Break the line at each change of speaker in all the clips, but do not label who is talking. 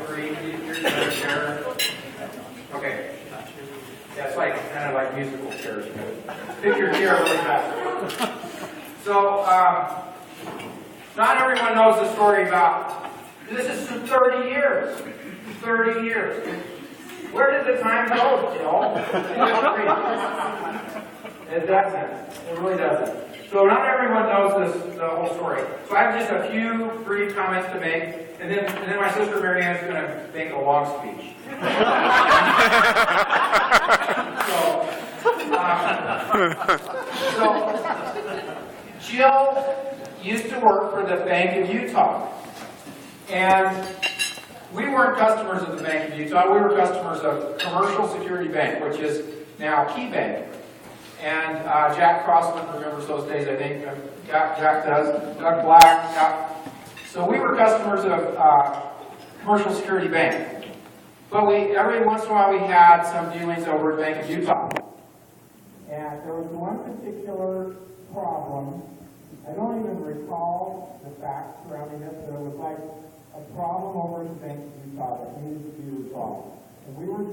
three. Here's another chair. Okay. That's like kind of like musical chairs. Pick your chair really fast. So, not everyone knows the story about. This is 30 years. 30 years. Where did the time go, Jill? It doesn't. It really doesn't. So not everyone knows the whole story. So I have just a few brief comments to make, and then my sister Mary Ann is going to make a long speech. So Jill used to work for the Bank of Utah, and we weren't customers of the Bank of Utah. We were customers of Commercial Security Bank, which is now Key Bank. And Jack Crossman remembers those days, I think. Jack does. Doug Black. Yeah. So we were customers of Commercial Security Bank. But every once in a while we had some dealings over at Bank of Utah. And there was one particular problem. I don't even recall the facts surrounding it, but it was like a problem over at the Bank of Utah that needed to be resolved. And we were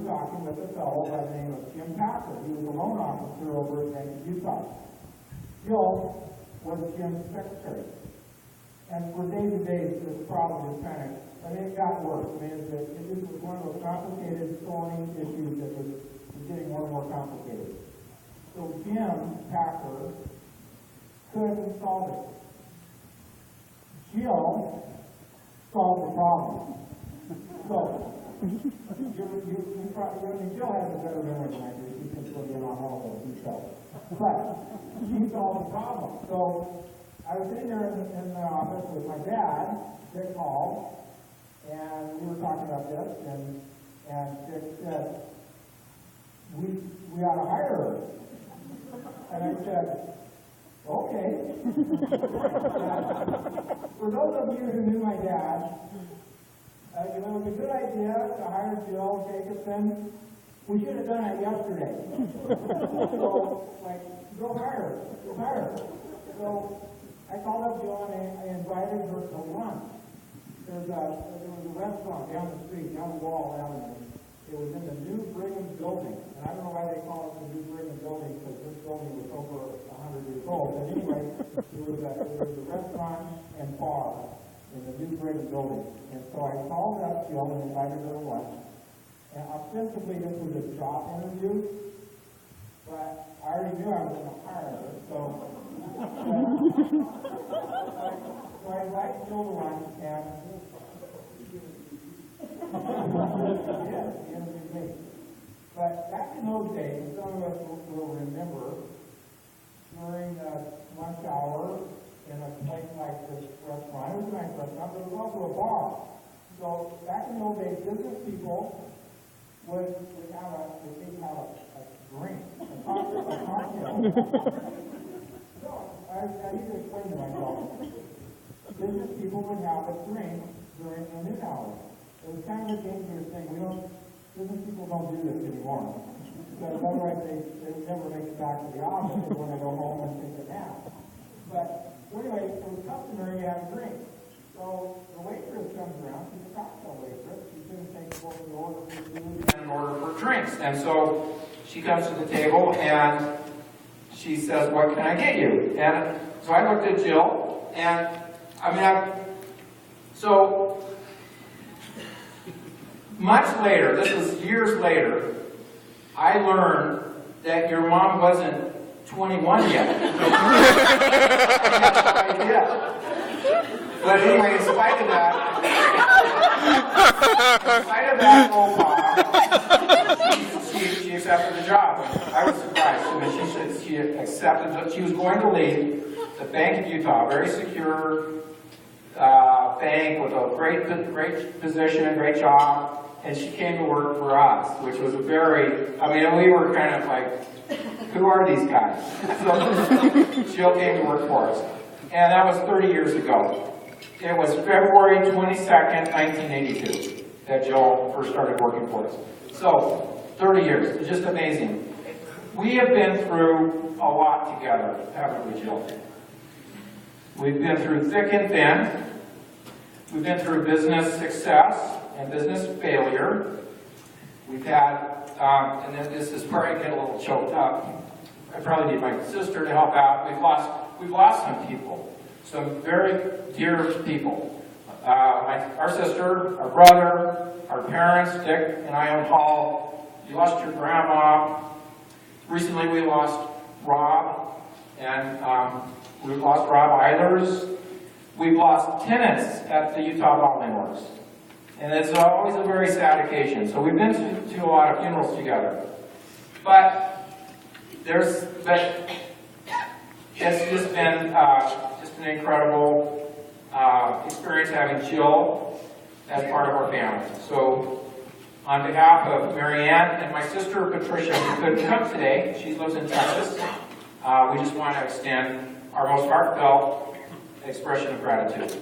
talking with a fellow by the name of Jim Packer. He was a loan officer over at Bank of Utah. Jill was Jim's secretary. And for days and days, this problem was it got worse. It was one of those complicated, thorny issues that was getting more and more complicated. So Jim Packer couldn't solve it. Jill solved the problem. So, Jill has a better memory than I do. She can fill in on all those details. But she solved the problem. So I was sitting there in the office with my dad, Dick Hall, and we were talking about this, and Dick said, we ought to hire her. And I said, okay. For those of you who knew my dad, it was a good idea to hire Jill Jacobson. We should have done it yesterday. So, go hire her. So I called up Jill and I invited her to lunch. There was a restaurant down the street, down the wall, it was in the New Brigham building. And I don't know why they call it the New Brigham building, because this building was over 100 years old. But anyway, it was a restaurant and bar in the New Brigham building. And so I called up Jill and invited her to lunch. And ostensibly this was a job interview, but I already knew I was going to hire her. So I invited Jill to lunch, and but back in those days, some of us will remember, during lunch hour in a place like this restaurant, it was a nice restaurant, but it was also a bar. So back in those days, business people would have a drink, a cocktail. So I need to explain to myself. Business people would have a drink during the noon hour. It was kind of a dangerous thing. Business people don't do this anymore. Because otherwise they never make it back to the office. They want to go home and take a nap. But anyway, it was customary to have a drink. So the waitress comes around. She's a cocktail waitress. She's going to take both an order for food and an order for drinks. And so she comes to the table and she says, "What can I get you?" And so I looked at Jill, and so much later, this was years later, I learned that your mom wasn't 21 yet. I had no idea. But anyway, in spite of that whole talk, she accepted the job. I was surprised. I mean, she accepted that she was going to leave the Bank of Utah, a very secure bank with a great position, great job. And she came to work for us, which was we were kind of like, who are these guys? So Jill came to work for us. And that was 30 years ago. It was February 22nd, 1982, that Jill first started working for us. So, 30 years. It's just amazing. We have been through a lot together, haven't we, Jill? We've been through thick and thin. We've been through business success and business failure. We've had, and then this is where I get a little choked up. I probably need my sister to help out. We've lost some people, some very dear people. Our sister, our brother, our parents, Dick and I own Hall. You lost your grandma. Recently we lost Rob, and we've lost Rob Eilers. We've lost tenants at the Utah Bottling Works. And it's always a very sad occasion. So we've been to a lot of funerals together. But it's just been an incredible experience having Jill as part of our family. So on behalf of Mary Ann and my sister Patricia, who couldn't come today, she lives in Texas, we just want to extend our most heartfelt expression of gratitude.